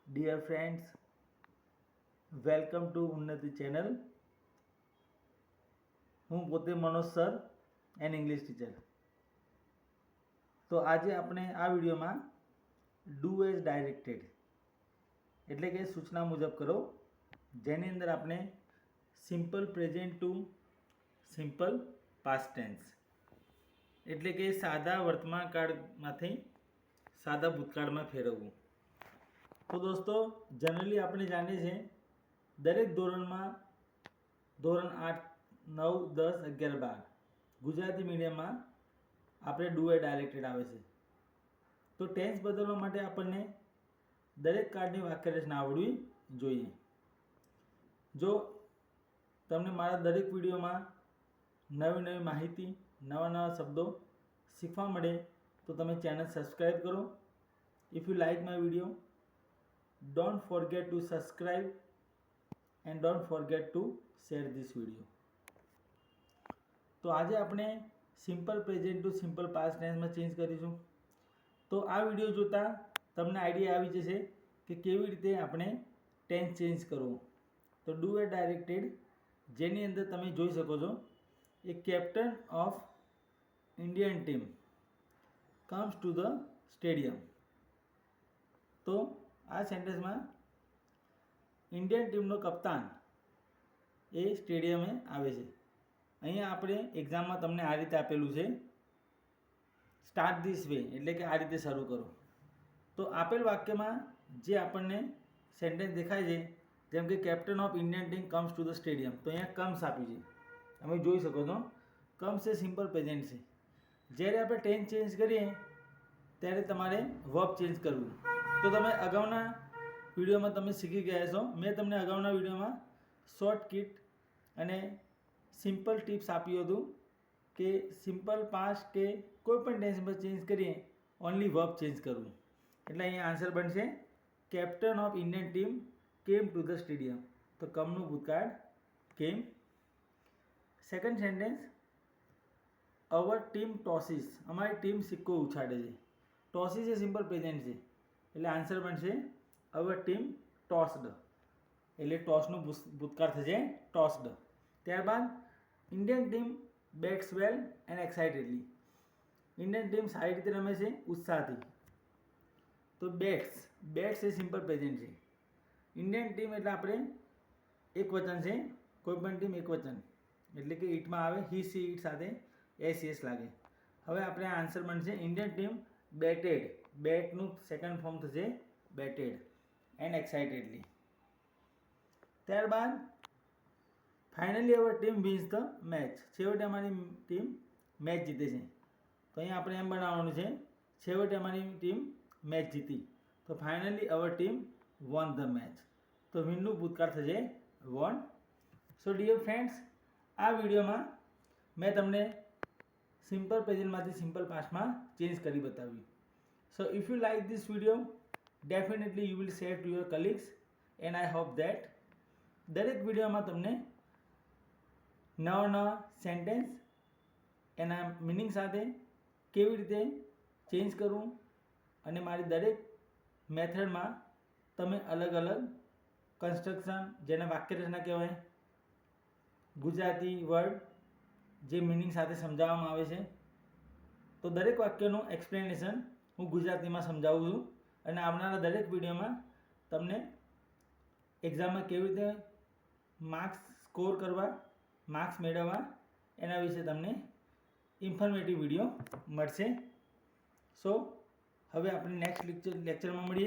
Dear friends, welcome to ઉન્નતિ channel. હું પોતે Manoj sir and English teacher. તો આજે આપણે આ વિડીયોમાં ડુ એઝ ડાયરેક્ટેડ એટલે કે સૂચના મુજબ કરો, જેની અંદર આપણે simple present to simple past tense એટલે કે સાદા વર્તમાન કાળમાંથી સાદા ભૂતકાળમાં ફેરવવું. તો દોસ્તો, જનરલી આપણે જાણીએ છીએ દરેક ધોરણમાં ધોરણ 8, 9, 10, 11, 12 ગુજરાતી મીડિયમમાં આપણે ડુ એ ડાયરેક્ટેડ આવે છે. તો ટેન્સ બદલવા માટે આપણને દરેક કાળની વાક્યરચના આવડવી જોઈએ. જો તમને મારા દરેક વિડીયોમાં નવી નવી માહિતી, નવા નવા શબ્દો શીખવા મળે તો તમે ચેનલ સબસ્ક્રાઈબ કરો. If you like my video, don't forget to subscribe and don't forget to share this video. તો આજે આપણે simple present to simple past ટેન્સમાં ચેન્જ કરીશું. તો આ વિડીયો જોતાં તમને આઈડિયા આવી જશે કે કેવી રીતે આપણે ટેન્સ ચેન્જ કરવું. તો ડુ એ ડાયરેક્ટેડ, જેની અંદર તમે જોઈ શકો છો, a captain of Indian team comes to the stadium. તો આ સેન્ટેન્સમાં ઇન્ડિયન ટીમનો કપ્તાન એ સ્ટેડિયમે આવે છે. અહીંયા આપણે એક્ઝામમાં તમને આ રીતે આપેલું છે, સ્ટાર્ટ ધીસ વે એટલે કે આ રીતે શરૂ કરો. તો આપેલ વાક્યમાં જે આપણને સેન્ટેન્સ દેખાય છે, જેમ કે captain of Indian team comes to the stadium, તો અહીંયા કમ્સ આપ્યું છે. તમે જોઈ શકો છો, કમ્સ એ સિમ્પલ પ્રેઝન્ટ છે. જ્યારે આપણે ટેન્સ ચેન્જ કરીએ ત્યારે તમારે વર્બ ચેન્જ કરવું. તો તમે અગાઉના વિડીયોમાં તમે શીખી ગયા છો. મેં તમને અગાઉના વિડીયોમાં શોર્ટ કીટ અને સિમ્પલ ટિપ્સ આપ્યું હતું કે સિમ્પલ પાસ્ટ કે કોઈ પણ ટેન્સ પર ચેન્જ કરીએ ઓનલી વર્બ ચેન્જ કરવું. એટલે અહીંયા આન્સર બનશે captain of Indian team came to the stadium. તો કમનું ભૂતકાળ કેમ. સેકન્ડ સેન્ટેન્સ, અવર ટીમ ટોસીસ, અમારી ટીમ સિક્કો ઉછાળે છે. ટોસીસ એ સિમ્પલ પ્રેઝન્ટ છે એટલે આન્સર બનશે અવર ટીમ ટોસ્ડ, એટલે ટોસનું ભૂતકાળ થશે ટોસ્ડ. ત્યારબાદ Indian team bats well and excitedly, Indian team સારી રીતે રમે છે ઉત્સાહથી. તો બેટ્સ એ સિમ્પલ પ્રેઝન્ટ છે. ઇન્ડિયન ટીમ એટલે આપણે એક વચન છે, કોઈ પણ ટીમ એક વચન એટલે કે ઈટમાં આવે હી સી ઈટ સાથે એસ લાગે. હવે આપણે આન્સર બનશે ઇન્ડિયન ટીમ બેટેડ, બેટનું સેકન્ડ ફોર્મ થશે બેટેડ એન્ડ એક્સાઇટેડલી. ત્યારબાદ finally hour team wins the match, છેવટે અમારી ટીમ મેચ જીતે છે. તો અહીંયા આપણે એમ બનાવવાનું છે છેવટે અમારી ટીમ મેચ જીતી. તો finally hour team won the match, તો વિનનું ભૂતકાળ થશે વોન. સો ડિયર ફ્રેન્ડ્સ, આ વિડીયોમાં મેં તમને સિમ્પલ પ્રેઝન્ટમાંથી સિમ્પલ પાસ્ટમાં ચેન્જ કરી બતાવ્યું. સો if you like this video, definitely you will share to your colleagues and I hope that દરેક વિડીયોમાં તમને નવા નવા સેન્ટેન્સ એના મિનિંગ સાથે કેવી રીતે ચેન્જ કરવું અને મારી દરેક મેથડમાં તમે અલગ અલગ કન્સ્ટ્રક્શન, જેને વાક્યરચના કહેવાય, ગુજરાતી વર્ડ જે મિનિંગ સાથે સમજાવવામાં આવે છે, તો દરેક વાક્યનું એક્સપ્લેનેશન હું ગુજરાતીમાં સમજાવું છું. અને આવનારા દરેક વિડીયોમાં તમને એક્ઝામમાં કેવી રીતે માર્ક્સ સ્કોર કરવા, માર્ક્સ મેળવવા, એના વિશે તમને ઇન્ફોર્મેટિવ વિડીયો મળશે. સો હવે આપણે નેક્સ્ટ લેક્ચરમાં મળીએ.